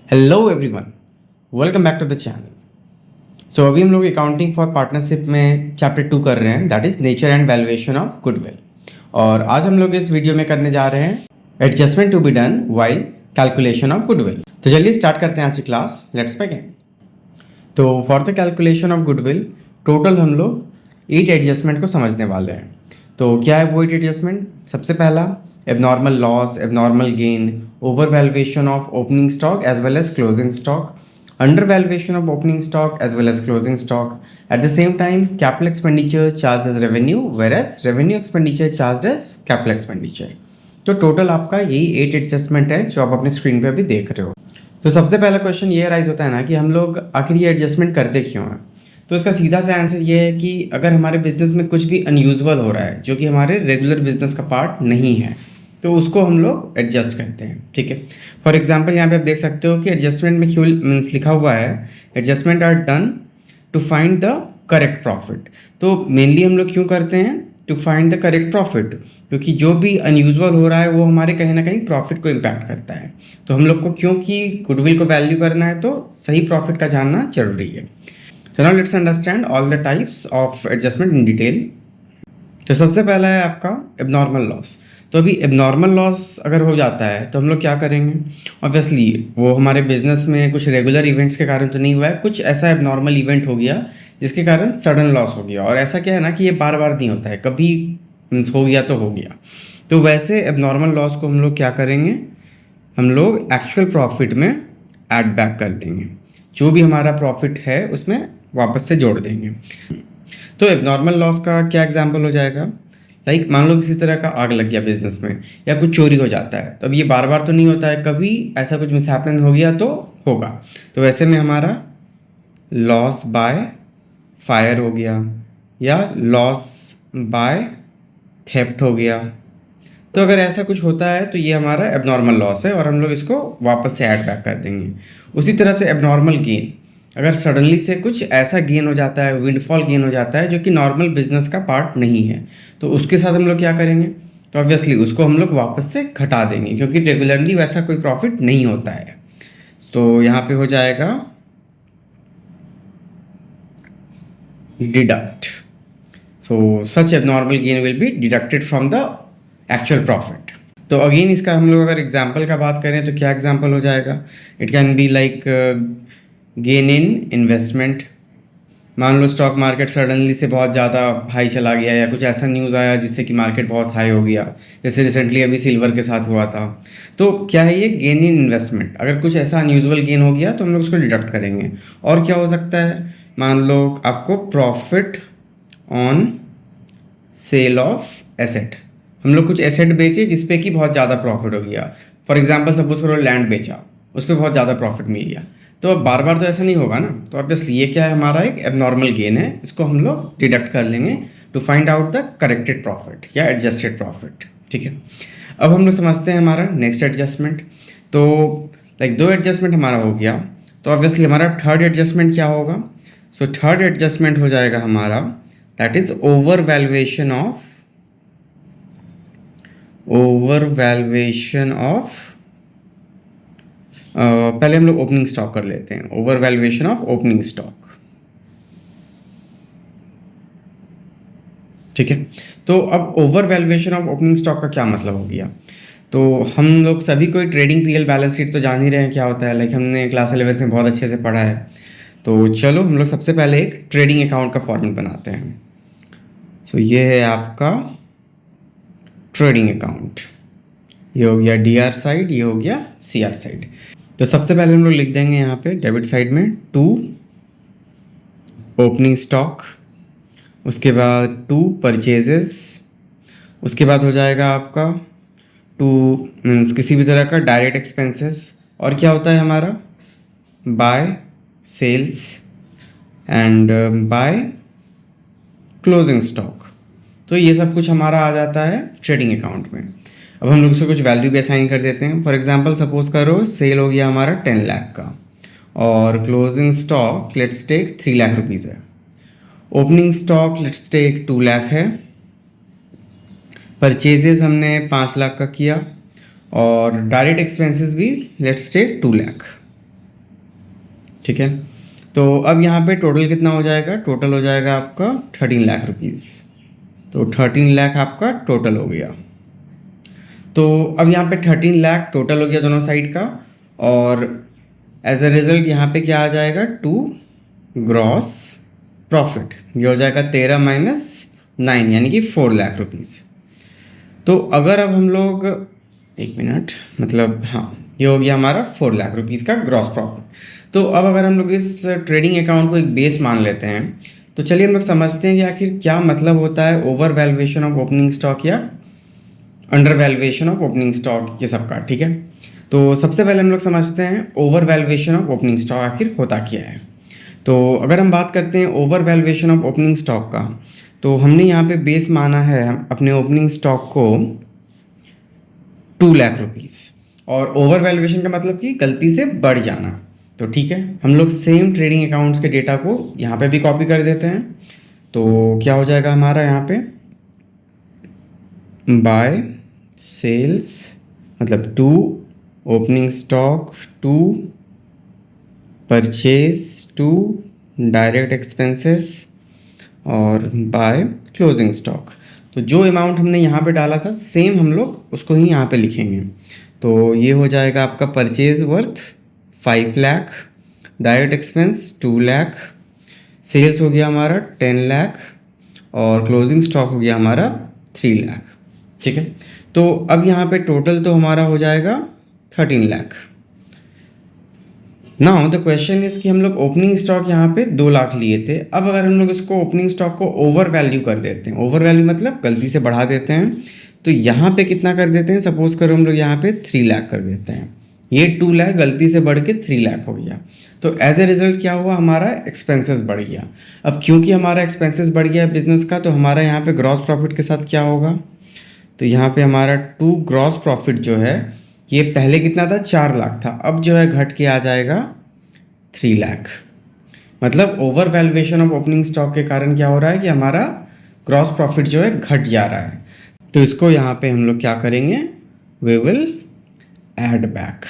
Hello everyone, welcome back to the channel. So अभी हम लोग अकाउंटिंग फॉर पार्टनरशिप में चैप्टर 2 कर रहे हैं, that is nature and valuation of goodwill. और आज हम लोग इस वीडियो में करने जा रहे हैं adjustment to be done while calculation of goodwill. तो चलिए स्टार्ट करते हैं आज की क्लास। Let's begin. तो for the calculation of goodwill total हम लोग 8 एडजस्टमेंट को समझने वाले हैं। तो क्या है वो 8 एडजस्टमेंट? सबसे पहला abnormal loss, abnormal gain, over valuation of opening stock as well as closing stock, under valuation of opening stock as well as closing stock, at the same time capital expenditure charge as revenue whereas revenue expenditure charge as capital expenditure. तो total आपका यही 8 adjustment है जो आप अपनी screen पे अभी देख रहे हो। तो सबसे पहला क्वेश्चन ये राइज होता है ना कि हम लोग आखिर ये एडजस्टमेंट करते क्यों हैं। तो इसका सीधा सा आंसर ये है कि अगर हमारे बिजनेस में कुछ भी अनयूजुअल हो रहा है जो कि हमारे रेगुलर बिजनेस का पार्ट नहीं है तो उसको हम लोग एडजस्ट करते हैं। ठीक है, फॉर एग्जांपल यहाँ पे आप देख सकते हो कि एडजस्टमेंट में क्यों मीन्स लिखा हुआ है adjustment are done to find the correct profit. तो मेनली हम लोग क्यों करते हैं? To find the correct profit, क्योंकि जो भी अनयूजुअल हो रहा है वो हमारे कहीं ना कहीं प्रॉफिट को इम्पैक्ट करता है। तो हम लोग को क्योंकि गुडविल को वैल्यू करना है तो सही प्रॉफिट का जानना जरूरी है। So now let's understand all the types of adjustment in detail. तो सबसे पहला है आपका एबनॉर्मल लॉस। तो अभी एबनॉर्मल लॉस अगर हो जाता है तो हम लोग क्या करेंगे? ऑब्वियसली वो हमारे बिजनेस में कुछ रेगुलर इवेंट्स के कारण तो नहीं हुआ है, कुछ ऐसा एबनॉर्मल इवेंट हो गया जिसके कारण सडन लॉस हो गया। और ऐसा क्या है ना कि ये बार बार नहीं होता है, कभी मीन्स हो गया तो हो गया। तो वैसे एबनॉर्मल लॉस को हम लोग क्या करेंगे? हम लोग एक्चुअल प्रॉफिट में ऐड बैक कर देंगे, जो भी हमारा प्रॉफिट है उसमें वापस से जोड़ देंगे। तो एबनॉर्मल लॉस का क्या एग्जांपल हो जाएगा? लाइक मान लो किसी तरह का आग लग गया बिजनेस में या कुछ चोरी हो जाता है। तो अब ये बार बार तो नहीं होता है, कभी ऐसा कुछ मिसहैपन हो गया तो होगा। तो वैसे में हमारा लॉस बाय फायर हो गया या लॉस बाय थेफ्ट हो गया। तो अगर ऐसा कुछ होता है तो ये हमारा एबनॉर्मल लॉस है और हम लोग इसको वापस से ऐड बैक कर देंगे। उसी तरह से एबनॉर्मल गेन, अगर सडनली से कुछ ऐसा गेन हो जाता है, विंडफॉल गेन हो जाता है जो कि नॉर्मल बिजनेस का पार्ट नहीं है, तो उसके साथ हम लोग क्या करेंगे? तो ऑब्वियसली उसको हम लोग वापस से घटा देंगे, क्योंकि रेगुलरली वैसा कोई प्रॉफिट नहीं होता है। तो यहाँ पे हो जाएगा deduct. So such abnormal gain will be deducted from the actual profit. तो अगेन इसका हम लोग अगर एग्जाम्पल का बात करें तो क्या एग्जाम्पल हो जाएगा? It can be like gain in investment. मान लो स्टॉक मार्केट सडनली से बहुत ज़्यादा हाई चला गया या कुछ ऐसा न्यूज़ आया जिससे कि मार्केट बहुत हाई हो गया, जैसे रिसेंटली अभी सिल्वर के साथ हुआ था। तो क्या है ये? Gain in investment. अगर कुछ ऐसा अनयूजुअल गेन हो गया तो हम लोग उसको डिडक्ट करेंगे। और क्या हो सकता है? मान लो आपको profit on sale of asset, हम लोग कुछ एसेट बेचे जिसपे कि बहुत ज़्यादा प्रॉफिट हो गया। फॉर एग्जांपल सपोज करो लैंड बेचा, उस पर बहुत ज़्यादा प्रॉफिट मिल गया। तो अब बार बार तो ऐसा नहीं होगा ना, तो ऑब्वियसली ये क्या है? हमारा एक एबनॉर्मल गेन है, इसको हम लोग डिडक्ट कर लेंगे to find out the corrected profit या एडजस्टेड प्रॉफिट। ठीक है, अब हम लोग समझते हैं हमारा नेक्स्ट एडजस्टमेंट। तो लाइक 2 एडजस्टमेंट हमारा हो गया, तो ऑब्वियसली हमारा थर्ड एडजस्टमेंट क्या होगा? सो थर्ड एडजस्टमेंट हो जाएगा हमारा that is over valuation of पहले हम लोग ओपनिंग स्टॉक कर लेते हैं। Over valuation of opening stock. ठीक है, तो अब over valuation of opening stock का क्या मतलब हो गया? तो हम लोग सभी कोई ट्रेडिंग पीएल बैलेंस शीट तो जान ही रहे हैं क्या होता है, लाइक हमने क्लास 11 में बहुत अच्छे से पढ़ा है। तो चलो हम लोग सबसे पहले एक ट्रेडिंग अकाउंट का फॉर्मेट बनाते हैं। सो ये है आपका ट्रेडिंग अकाउंट, ये हो गया डीआर साइड, ये हो गया सीआर साइड। तो सबसे पहले हम लोग लिख देंगे यहाँ पे डेबिट साइड में 2 ओपनिंग स्टॉक, उसके बाद 2 परचेजेस, उसके बाद हो जाएगा आपका 2 मीन्स किसी भी तरह का डायरेक्ट एक्सपेंसेस, और क्या होता है हमारा by sales and by closing stock. तो ये सब कुछ हमारा आ जाता है ट्रेडिंग अकाउंट में। अब हम लोग इसको कुछ वैल्यू भी असाइन कर देते हैं। फॉर एग्जांपल सपोज करो सेल हो गया हमारा 10 लाख का और closing stock let's take 3 lakh rupees है। Opening stock let's take 2 lakh है। परचेजेस हमने 5 लाख का किया और डायरेक्ट एक्सपेंसेस भी लेट्स टेक 2 लाख। ठीक है। तो अब यहाँ पे टोटल कितना हो जाएगा, टोटल हो जाएगा आपका 13 लाख रुपीज़। तो 13 लाख आपका टोटल हो गया। तो अब यहाँ पे 13 लाख टोटल हो गया दोनों साइड का, और एज अ रिजल्ट यहाँ पे क्या आ जाएगा, टू ग्रॉस प्रॉफिट। ये हो जाएगा 13 माइनस 9 यानी कि 4 लाख रुपीज़। तो अगर अब हम लोग, एक मिनट, मतलब हाँ, ये हो गया हमारा 4 लाख रुपीज़ का ग्रॉस प्रॉफिट। तो अब अगर हम लोग इस ट्रेडिंग अकाउंट को एक बेस मान लेते हैं, तो चलिए हम लोग समझते हैं कि आखिर क्या मतलब होता है over valuation of opening stock या under valuation of opening stock, ये सबका। ठीक है, तो सबसे पहले हम लोग समझते हैं over valuation of opening stock आखिर होता क्या है। तो अगर हम बात करते हैं over valuation of opening stock का, तो हमने यहाँ पे बेस माना है अपने ओपनिंग स्टॉक को 2 लाख रुपीज़, और ओवर वैल्यूएशन का मतलब कि गलती से बढ़ जाना। तो ठीक है, हम लोग सेम ट्रेडिंग अकाउंट्स के डेटा को यहाँ पे भी कॉपी कर देते हैं। तो क्या हो जाएगा हमारा यहाँ पे, बाय सेल्स मतलब 2, opening stock 2, purchase 2, direct expenses, और बाय क्लोजिंग स्टॉक। तो जो अमाउंट हमने यहाँ पे डाला था सेम हम लोग उसको ही यहाँ पे लिखेंगे। तो ये हो जाएगा आपका purchase worth 5 lakh, direct expense 2 lakh, sales हो गया हमारा 10 लाख, और क्लोजिंग स्टॉक हो गया हमारा 3 लाख। ठीक है, तो अब यहाँ पे टोटल तो हमारा हो जाएगा 13 lakh. Now the question is कि हम लोग ओपनिंग स्टॉक यहाँ पे 2 लाख लिए थे। अब अगर हम लोग इसको ओपनिंग स्टॉक को ओवर वैल्यू कर देते हैं, ओवर वैल्यू मतलब गलती से बढ़ा देते हैं, तो यहाँ पे कितना कर देते हैं, सपोज करो हम लोग यहाँ पे 3 लाख कर देते हैं। ये 2 लाख गलती से बढ़ के 3 लाख हो गया। तो एज ए रिजल्ट क्या हुआ, हमारा एक्सपेंसेस बढ़ गया। अब क्योंकि हमारा एक्सपेंसेस बढ़ गया बिजनेस का, तो हमारा यहाँ पे ग्रॉस प्रॉफिट के साथ क्या होगा, तो यहाँ पे हमारा 2 ग्रॉस प्रॉफिट जो है, ये पहले कितना था, 4 लाख था, अब जो है घट के आ जाएगा 3 लाख। मतलब over valuation of opening stock के कारण क्या हो रहा है कि हमारा ग्रॉस प्रॉफिट जो है घट जा रहा है। तो इसको यहाँ पे हम लोग क्या करेंगे, वी विल ऐड बैक।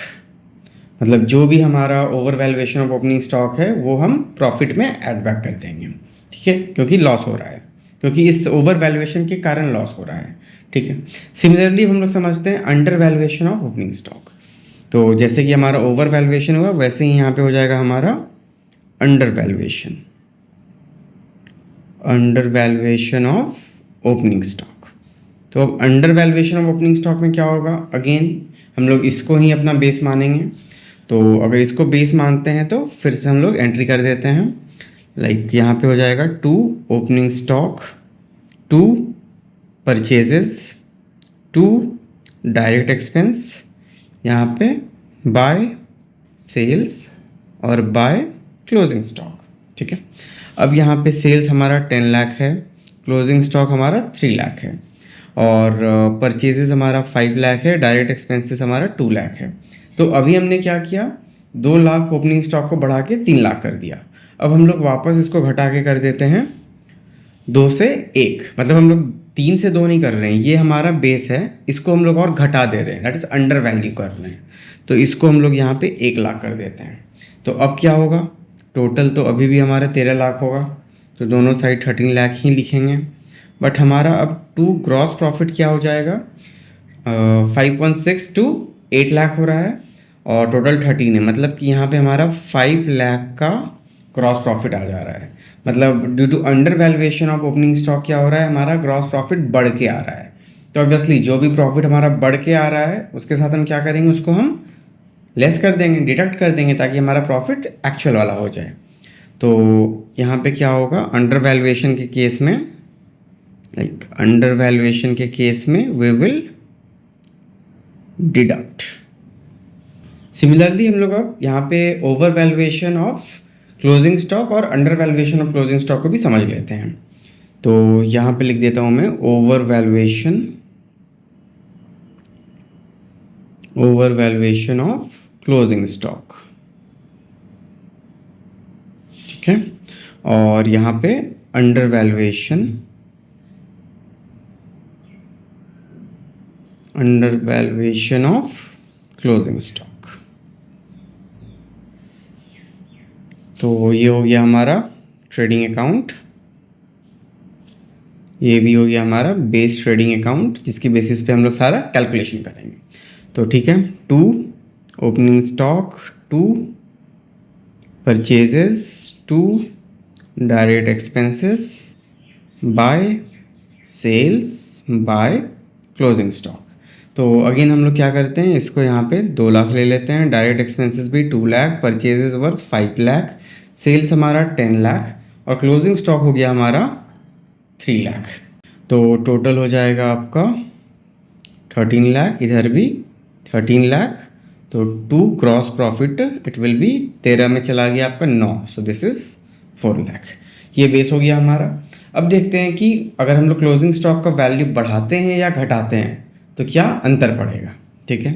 मतलब जो भी हमारा over valuation of opening stock है वो हम प्रॉफिट में ऐड बैक कर देंगे। ठीक है, क्योंकि लॉस हो रहा है, क्योंकि इस ओवर वैल्यूएशन के कारण लॉस हो रहा है। ठीक है, सिमिलरली हम लोग समझते हैं under valuation of opening stock. तो जैसे कि हमारा ओवर वैल्यूएशन हुआ, वैसे ही यहाँ पे हो जाएगा हमारा under valuation, under valuation of opening stock. तो अब under valuation of opening stock में क्या होगा, अगेन हम लोग इसको ही अपना बेस मानेंगे। तो अगर इसको बेस मानते हैं तो फिर से हम लोग एंट्री कर देते हैं, लाइक यहाँ पे हो जाएगा 2 opening stock, 2 purchases, 2 direct expense, यहाँ पे बाय सेल्स और बाय क्लोजिंग स्टॉक। ठीक है, अब यहाँ पे सेल्स हमारा 10 लाख है, क्लोजिंग स्टॉक हमारा 3 लाख है, और परचेजेस हमारा 5 लाख है, डायरेक्ट एक्सपेंसेस हमारा 2 लाख है। तो अभी हमने क्या किया, 2 लाख ओपनिंग स्टॉक को बढ़ा के 3 लाख कर दिया। अब हम लोग वापस इसको घटा के कर देते हैं 2 से 1, मतलब हम लोग 3 से 2 नहीं कर रहे हैं, ये हमारा बेस है, इसको हम लोग और घटा दे रहे हैं, दैट इज अंडर वैल्यू कर रहे हैं। तो इसको हम लोग यहाँ पे 1 लाख कर देते हैं। तो अब क्या होगा, टोटल तो अभी भी हमारा 13 लाख होगा, तो दोनों साइड 13 लाख ही लिखेंगे। बट हमारा अब 2 ग्रॉस प्रॉफिट क्या हो जाएगा, 516 टू 8 लाख हो रहा है, और टोटल 13 है, मतलब कि यहाँ पे हमारा 5 लाख का ग्रॉस प्रॉफिट आ जा रहा है। मतलब due to under valuation of opening stock क्या हो रहा है, हमारा ग्रॉस प्रॉफिट बढ़ के आ रहा है। तो ऑब्वियसली जो भी प्रॉफिट हमारा बढ़ के आ रहा है उसके साथ हम क्या करेंगे, उसको हम लेस कर देंगे, डिडक्ट कर देंगे, ताकि हमारा प्रॉफिट एक्चुअल वाला हो जाए। तो यहाँ पे क्या होगा, अंडर वैल्यूएशन के केस में, लाइक अंडर वैल्यूएशन के केस में वी विल डिडक्ट। सिमिलरली हम लोग अब यहाँ पे over valuation of closing stock और under valuation of closing stock को भी समझ लेते हैं। तो यहाँ पे लिख देता हूँ मैं over valuation of closing stock. ठीक है, और यहाँ पे under valuation of closing stock. तो ये हो गया हमारा ट्रेडिंग अकाउंट, ये भी हो गया हमारा बेस ट्रेडिंग अकाउंट जिसकी बेसिस पे हम लोग सारा कैलकुलेशन करेंगे। तो ठीक है, 2 opening stock, 2 purchases, 2 direct expenses by sales by closing stock. तो अगेन हम लोग क्या करते हैं, इसको यहाँ पे 2 लाख ले लेते हैं, डायरेक्ट एक्सपेंसेस भी 2 lakh, purchases worth 5 lakh, sales हमारा 10 लाख और क्लोजिंग स्टॉक हो गया हमारा 3 लाख। तो टोटल हो जाएगा आपका 13 लाख, इधर भी 13 लाख। तो 2 gross profit it will B 13 में चला गया आपका 9, सो दिस इज 4 लाख। ये बेस हो गया हमारा। अब देखते हैं कि अगर हम लोग क्लोजिंग स्टॉक का वैल्यू बढ़ाते हैं या घटाते हैं तो क्या अंतर पड़ेगा। ठीक है,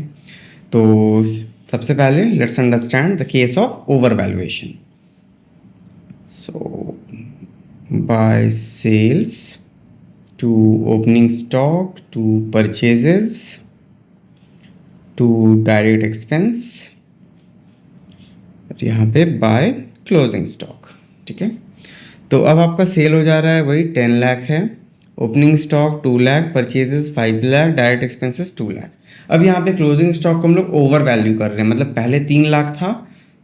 तो सबसे पहले let's understand the case of over valuation. So by sales to opening stock to purchases to direct expense, यहाँ पे बाय क्लोजिंग स्टॉक। ठीक है, तो अब आपका सेल हो जा रहा है वही 10 लाख है, opening stock 2 lakh, purchases 5 lakh, direct expenses 2 lakh. अब यहाँ पे क्लोजिंग स्टॉक को हम लोग ओवर वैल्यू कर रहे हैं, मतलब पहले 3 लाख था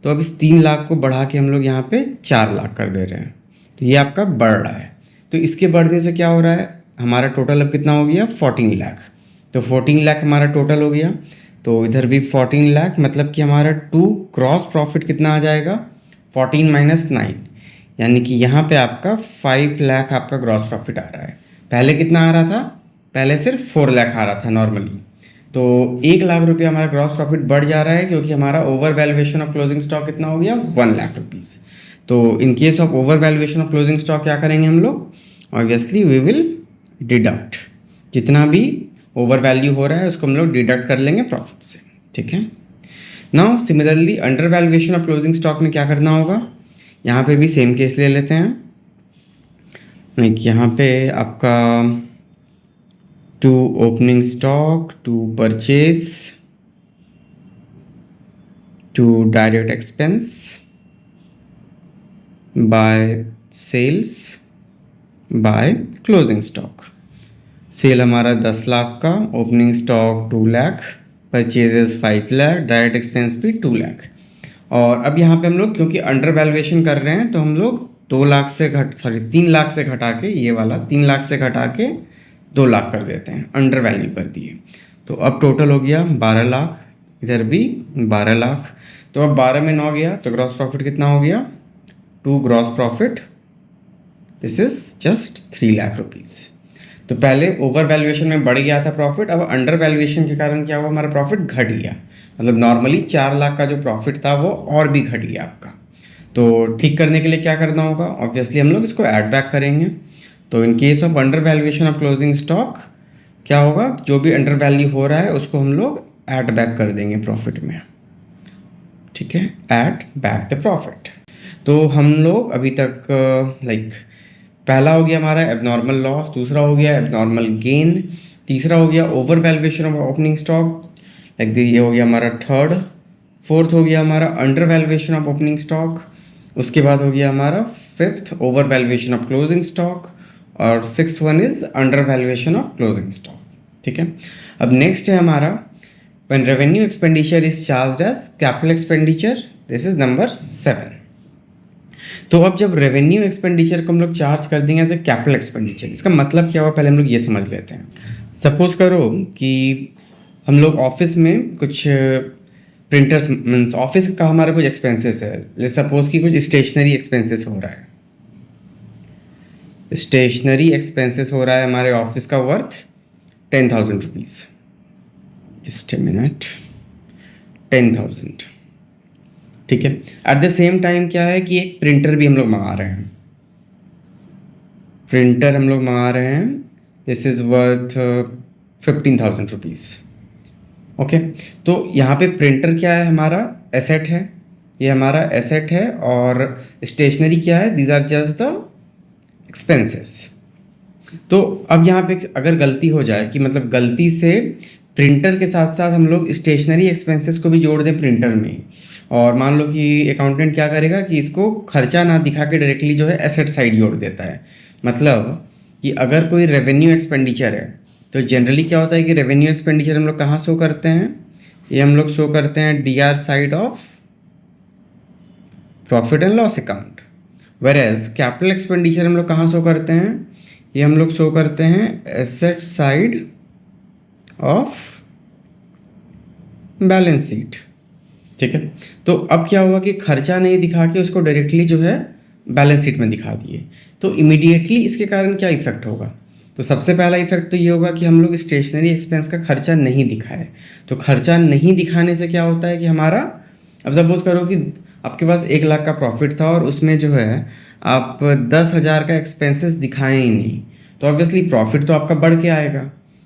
तो अब इस 3 लाख को बढ़ा के हम लोग यहाँ पे 4 लाख कर दे रहे हैं। तो ये आपका बढ़ रहा है। तो इसके बढ़ने से क्या हो रहा है, हमारा टोटल अब कितना हो गया 14 लाख। तो 14 लाख हमारा टोटल हो गया। तो इधर भी 14 लाख, मतलब कि हमारा 2 क्रॉस प्रॉफिट कितना आ जाएगा 14 माइनस 9, यानी कि यहाँ पे आपका 5 लाख आपका ग्रॉस प्रॉफिट आ रहा है। पहले कितना आ रहा था, पहले सिर्फ 4 लाख आ रहा था नॉर्मली। तो 1 लाख रुपये हमारा ग्रॉस प्रॉफिट बढ़ जा रहा है क्योंकि हमारा over valuation of closing stock कितना हो गया 1 लाख रुपीज़। तो in case of over valuation of closing stock क्या करेंगे हम लोग, ऑब्वियसली वी विल डिडक्ट, जितना भी ओवर वैल्यू हो रहा है उसको हम लोग डिडक्ट कर लेंगे प्रॉफिट से। ठीक है, now similarly under valuation of closing stock में क्या करना होगा, यहाँ पे भी सेम केस ले लेते हैं। लाइक यहाँ पे आपका 2 opening stock, 2 purchase, 2 direct expense by sales by closing stock. Sale हमारा 10 लाख का, opening stock 2 lakh, purchases 5 lakh, direct expense भी 2 लाख। और अब यहाँ पे हम लोग क्योंकि अंडर वैल्यूएशन कर रहे हैं तो हम लोग 3 लाख से घटा के, ये वाला 3 लाख से घटा के 2 लाख कर देते हैं, अंडर वैल्यू कर दिए। तो अब टोटल हो गया 12 लाख, इधर भी 12 लाख। तो अब 12 में 9 गया तो ग्रॉस प्रॉफिट कितना हो गया 2 gross profit, this is just 3 lakh rupees. तो पहले ओवर वैल्यूएशन में बढ़ गया था प्रॉफिट, अब अंडर वैल्यूएशन के कारण क्या हुआ, हमारा प्रॉफिट घट गया। मतलब नॉर्मली 4 लाख का जो प्रॉफिट था वो और भी घट गया आपका। तो ठीक करने के लिए क्या करना होगा, ऑब्वियसली हम लोग इसको ऐड बैक करेंगे। तो in case of under valuation of closing stock क्या होगा, जो भी अंडर वैल्यू हो रहा है उसको हम लोग ऐड बैक कर देंगे प्रॉफिट में। ठीक है, ऐड बैक द प्रॉफिट। तो हम लोग अभी तक लाइक पहला हो गया हमारा एबनॉर्मल लॉस, दूसरा हो गया एबनॉर्मल गेन, तीसरा हो गया over valuation of opening stock, like ये हो गया हमारा थर्ड। फोर्थ हो गया हमारा under valuation of opening stock, उसके बाद हो गया हमारा fifth over valuation of closing stock, और six one is under valuation of closing stock. ठीक है, अब नेक्स्ट है हमारा when revenue expenditure is charged as capital expenditure, this is number 7। तो अब जब रेवेन्यू एक्सपेंडिचर को हम लोग चार्ज कर देंगे एज ए कैपिटल एक्सपेंडिचर, इसका मतलब क्या हुआ पहले हम लोग ये समझ लेते हैं। सपोज करो कि हम लोग ऑफिस में कुछ प्रिंटर्स मीन्स ऑफिस का हमारा कुछ एक्सपेंसेस है, लेट्स सपोज कि कुछ स्टेशनरी एक्सपेंसेस हो रहा है, स्टेशनरी एक्सपेंसेस हो रहा है हमारे ऑफिस का worth 10,000 rupees, just a minute, 10,000। ठीक है, एट द सेम टाइम क्या है कि एक प्रिंटर भी हम लोग मंगा रहे हैं, प्रिंटर हम लोग मंगा रहे हैं, this is worth 15,000 rupees. Okay, तो यहाँ पे प्रिंटर क्या है, हमारा एसेट है, ये हमारा एसेट है, और स्टेशनरी क्या है, these are just the expenses. तो अब यहाँ पे अगर गलती हो जाए कि मतलब गलती से प्रिंटर के साथ साथ हम लोग स्टेशनरी एक्सपेंसेस को भी जोड़ दें प्रिंटर में, और मान लो कि अकाउंटेंट क्या करेगा कि इसको खर्चा ना दिखा के डायरेक्टली जो है एसेट साइड जोड़ देता है। मतलब कि अगर कोई रेवेन्यू एक्सपेंडिचर है तो जनरली क्या होता है कि रेवेन्यू एक्सपेंडिचर हम लोग कहाँ शो करते हैं, ये हम लोग शो करते हैं DR side of profit and loss account. वेरेज capital expenditure हम लोग कहाँ शो करते हैं, ये हम लोग शो करते हैं asset side of balance sheet. ठीक है, तो अब क्या हुआ कि खर्चा नहीं दिखा के उसको डायरेक्टली जो है बैलेंस शीट में दिखा दिए, तो इमीडिएटली इसके कारण क्या इफेक्ट होगा। तो सबसे पहला इफेक्ट तो ये होगा कि हम लोग स्टेशनरी एक्सपेंस का खर्चा नहीं दिखाए। तो खर्चा नहीं दिखाने से क्या होता है कि हमारा, अब सपोज करो कि आपके पास 1 लाख का प्रॉफिट था और उसमें जो है आप 10,000 का एक्सपेंसेस दिखाएं ही नहीं, तो ऑब्वियसली प्रॉफिट तो आपका बढ़ के आएगा।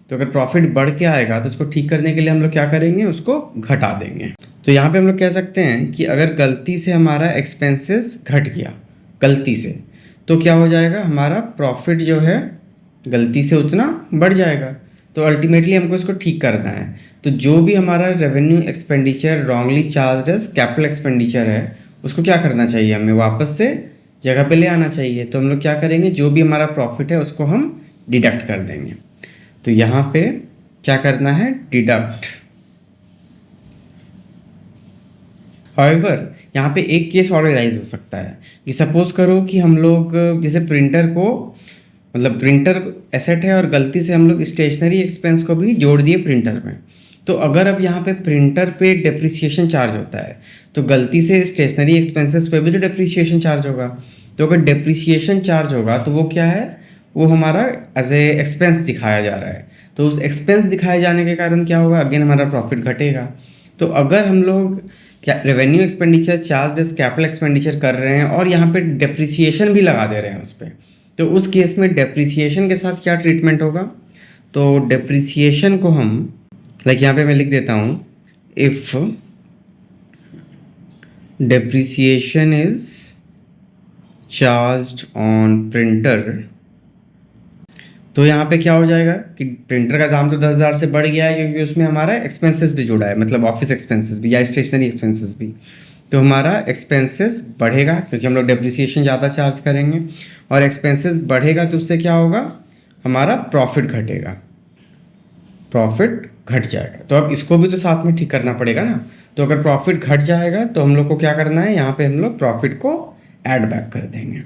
तो अगर प्रॉफिट बढ़ के आएगा तो उसको ठीक करने के लिए हम लोग क्या करेंगे, उसको घटा देंगे। तो यहाँ पे हम लोग कह सकते हैं कि अगर गलती से हमारा एक्सपेंसेस घट गया गलती से, तो क्या हो जाएगा, हमारा प्रॉफिट जो है गलती से उतना बढ़ जाएगा। तो अल्टीमेटली हमको इसको ठीक करना है। तो जो भी हमारा revenue expenditure wrongly charge as capital expenditure है, उसको क्या करना चाहिए, हमें वापस से जगह पे ले आना चाहिए। तो हम लोग क्या करेंगे, जो भी हमारा प्रॉफिट है उसको हम डिडक्ट कर देंगे। तो यहाँ पे क्या करना है, डिडक्ट। हाउएवर यहाँ पे एक केस और राइज हो सकता है कि सपोज करो कि हम लोग जैसे प्रिंटर को, मतलब प्रिंटर एसेट है और गलती से हम लोग स्टेशनरी एक्सपेंस को भी जोड़ दिए प्रिंटर में। तो अगर अब यहाँ पे प्रिंटर पे डेप्रिसिएशन चार्ज होता है तो गलती से स्टेशनरी एक्सपेंसेस पे भी तो डेप्रिसिएशन चार्ज होगा। तो अगर डेप्रिसिएशन चार्ज होगा तो वो क्या है, वो हमारा एज ए एक्सपेंस दिखाया जा रहा है। तो उस एक्सपेंस दिखाए जाने के कारण क्या होगा, अगेन हमारा प्रॉफिट घटेगा। तो अगर हम लोग क्या revenue expenditure charge as capital expenditure कर रहे हैं और यहाँ पे डेप्रिसिएशन भी लगा दे रहे हैं उस पर, तो उस केस में डेप्रिसिएशन के साथ क्या ट्रीटमेंट होगा। तो डेप्रिसिएशन को हम यहाँ पे मैं लिख देता हूँ, if depreciation is charged on printer, तो यहाँ पे क्या हो जाएगा कि प्रिंटर का दाम तो 10,000 से बढ़ गया है क्योंकि उसमें हमारा एक्सपेंसेस भी जुड़ा है, मतलब ऑफिस एक्सपेंसेस भी या स्टेशनरी एक्सपेंसेस भी। तो हमारा एक्सपेंसेस बढ़ेगा क्योंकि हम लोग डेप्रिसिएशन ज़्यादा चार्ज करेंगे, और एक्सपेंसेस बढ़ेगा तो उससे क्या होगा, हमारा प्रॉफिट घटेगा, प्रॉफिट घट जाएगा। तो अब इसको भी तो साथ में ठीक करना पड़ेगा ना। तो अगर प्रॉफिट घट जाएगा तो हम लोग को क्या करना है, यहाँ पे हम लोग प्रॉफिट को ऐड बैक कर देंगे।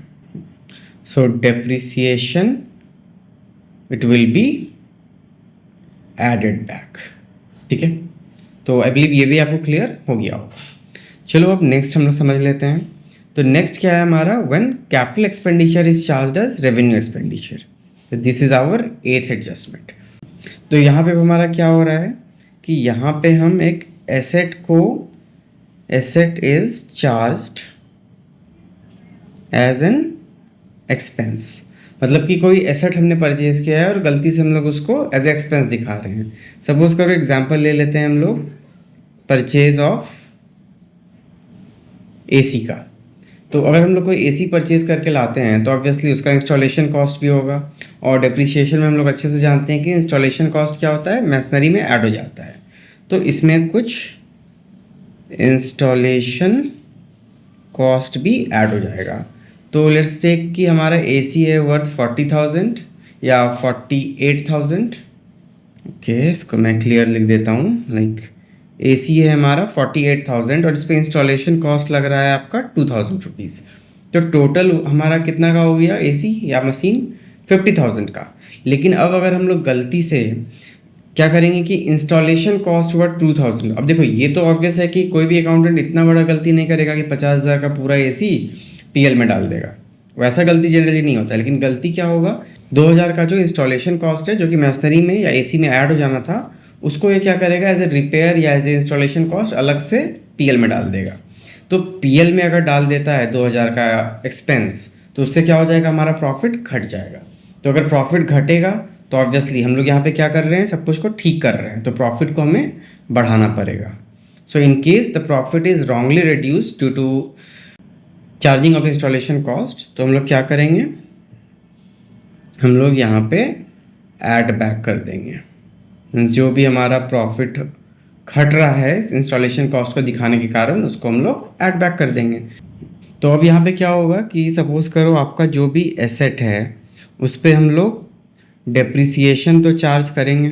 So depreciation it will be added back. ठीक है, तो आई बिलीव ये भी आपको क्लियर हो गया होगा। चलो अब नेक्स्ट हम लोग समझ लेते हैं। तो नेक्स्ट क्या है हमारा, when capital expenditure is charged as revenue expenditure, तो this is our 8th adjustment. तो यहाँ पे हमारा क्या हो रहा है कि यहाँ पे हम एक एसेट को, asset is charged as an expense, मतलब कि कोई एसेट हमने परचेज किया है और गलती से हम लोग उसको एज एक्सपेंस दिखा रहे हैं। सपोज करो एग्जांपल ले लेते हैं हम लोग, परचेज ऑफ एसी का। तो अगर हम लोग कोई एसी परचेज करके लाते हैं तो ऑब्वियसली उसका इंस्टॉलेशन कॉस्ट भी होगा, और डेप्रिसिएशन में हम लोग अच्छे से जानते हैं कि इंस्टॉलेशन कॉस्ट क्या होता है, मैसनरी में ऐड हो जाता है। तो इसमें कुछ इंस्टॉलेशन कॉस्ट भी ऐड हो जाएगा। तो लेट्स टेक कि हमारा एसी है वर्थ 40,000 या 48,000। ओके, इसको मैं क्लियर लिख देता हूँ, एसी है हमारा 48,000 और इस पर इंस्टॉलेशन कॉस्ट लग रहा है आपका 2,000 रुपीज़। तो टोटल हमारा कितना का हो गया एसी या मशीन, 50,000 का। लेकिन अब अगर हम लोग गलती से क्या करेंगे कि इंस्टॉलेशन कॉस्ट हुआ 2,000। अब देखो ये तो ऑब्वियस है कि कोई भी अकाउंटेंट इतना बड़ा गलती नहीं करेगा कि 50,000 का पूरा एसी पीएल में डाल देगा, वैसा गलती जनरली नहीं होता है। लेकिन गलती क्या होगा, 2,000 का जो इंस्टॉलेशन कॉस्ट है जो कि मैसनरी में या एसी में ऐड हो जाना था, उसको ये क्या करेगा, एज ए रिपेयर या एज ए इंस्टॉलेशन कॉस्ट अलग से पीएल में डाल देगा। तो पीएल में अगर डाल देता है 2,000 का एक्सपेंस, तो उससे क्या हो जाएगा, हमारा प्रॉफिट घट जाएगा। तो अगर प्रॉफिट घटेगा तो ऑब्वियसली हम लोग यहाँ पे क्या कर रहे हैं, सब कुछ को ठीक कर रहे हैं, तो प्रॉफिट को हमें बढ़ाना पड़ेगा। So in case the profit is wrongly reduced due to charging of installation cost, तो हम लोग क्या करेंगे, हम लोग यहाँ पे ऐड बैक कर देंगे। जो भी हमारा प्रॉफिट घट रहा है इंस्टॉलेशन कॉस्ट को दिखाने के कारण, उसको हम लोग ऐड बैक कर देंगे। तो अब यहाँ पे क्या होगा कि सपोज़ करो आपका जो भी एसेट है उस पे हम लोग डेप्रिसिएशन तो चार्ज करेंगे।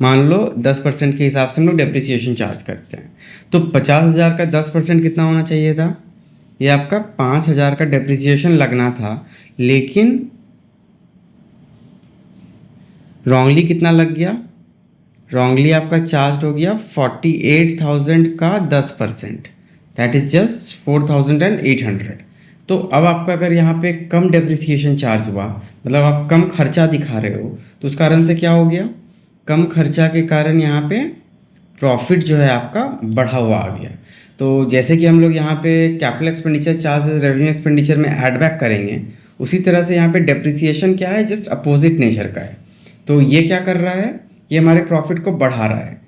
मान लो 10% के हिसाब से हम लोग डेप्रिसिएशन चार्ज करते हैं, तो 50,000 का 10% कितना होना चाहिए था? ये आपका 5,000 का डेप्रिसिएशन लगना था, लेकिन रॉन्गली कितना लग गया? रॉन्गली आपका चार्ज हो गया 48,000 का 10%, दैट इज़ जस्ट 4,800। तो अब आपका अगर यहाँ पे कम डेप्रिसिएशन चार्ज हुआ, मतलब आप कम खर्चा दिखा रहे हो, तो उस कारण से क्या हो गया? कम खर्चा के कारण यहाँ पे प्रॉफिट जो है आपका बढ़ा हुआ आ गया। तो जैसे कि हम लोग यहाँ पे capital expenditure charges revenue expenditure में ऐड बैक करेंगे, उसी तरह से यहाँ पे डेप्रिसिएशन क्या है? जस्ट अपोजिट नेचर का है। तो ये क्या कर रहा है? ये हमारे प्रॉफिट को बढ़ा रहा है।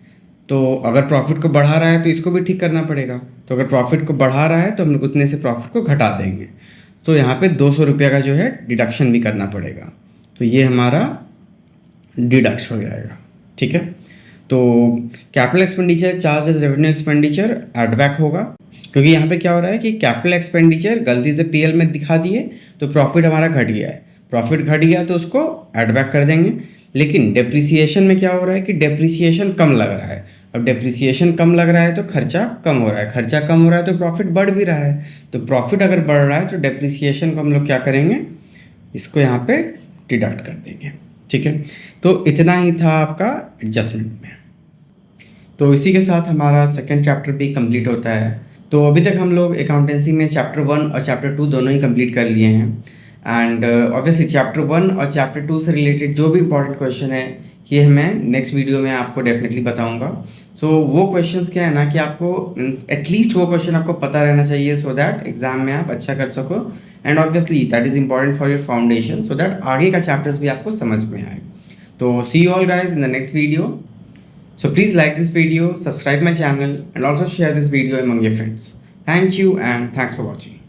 तो अगर प्रॉफिट को बढ़ा रहा है तो इसको भी ठीक करना पड़ेगा। तो अगर प्रॉफिट को बढ़ा रहा है तो हम लोग उतने से प्रॉफिट को घटा देंगे। तो यहाँ पे 200 रुपये का जो है डिडक्शन भी करना पड़ेगा। तो ये हमारा डिडक्ट हो जाएगा, ठीक है। तो capital expenditure charges revenue expenditure add back होगा, क्योंकि यहाँ पे क्या हो रहा है कि कैपिटल एक्सपेंडिचर गलती से पीएल में दिखा दिए तो प्रॉफिट हमारा घट गया है। प्रॉफिट घट गया तो उसको ऐड बैक कर देंगे। लेकिन डेप्रिसिएशन में क्या हो रहा है कि डेप्रिसिएशन कम लग रहा है। अब डेप्रिसिएशन कम लग रहा है तो खर्चा कम हो रहा है, खर्चा कम हो रहा है तो प्रॉफिट बढ़ भी रहा है। तो प्रॉफिट अगर बढ़ रहा है तो डेप्रिसिएशन को हम लोग क्या करेंगे? इसको यहाँ पे डिडक्ट कर देंगे, ठीक है। तो इतना ही था आपका एडजस्टमेंट में। तो इसी के साथ हमारा सेकंड चैप्टर भी कंप्लीट होता है। तो अभी तक हम लोग अकाउंटेंसी में चैप्टर 1 और चैप्टर 2 दोनों ही कंप्लीट कर लिए हैं। एंड ऑब्वियसली चैप्टर 1 और चैप्टर 2 से रिलेटेड जो भी इंपॉर्टेंट क्वेश्चन है ये मैं नेक्स्ट वीडियो में आपको डेफिनेटली बताऊंगा। सो वो क्वेश्चंस क्या है ना कि आपको एटलीस्ट वो क्वेश्चन आपको पता रहना चाहिए, सो दैट एग्जाम में आप अच्छा कर सको। And obviously that is important for your foundation, so that आगे का चैप्टर्स भी आपको समझ में आए। तो see you all guys in the next video. So please like this video, subscribe my channel and also share this video among your friends. Thank you and thanks for watching.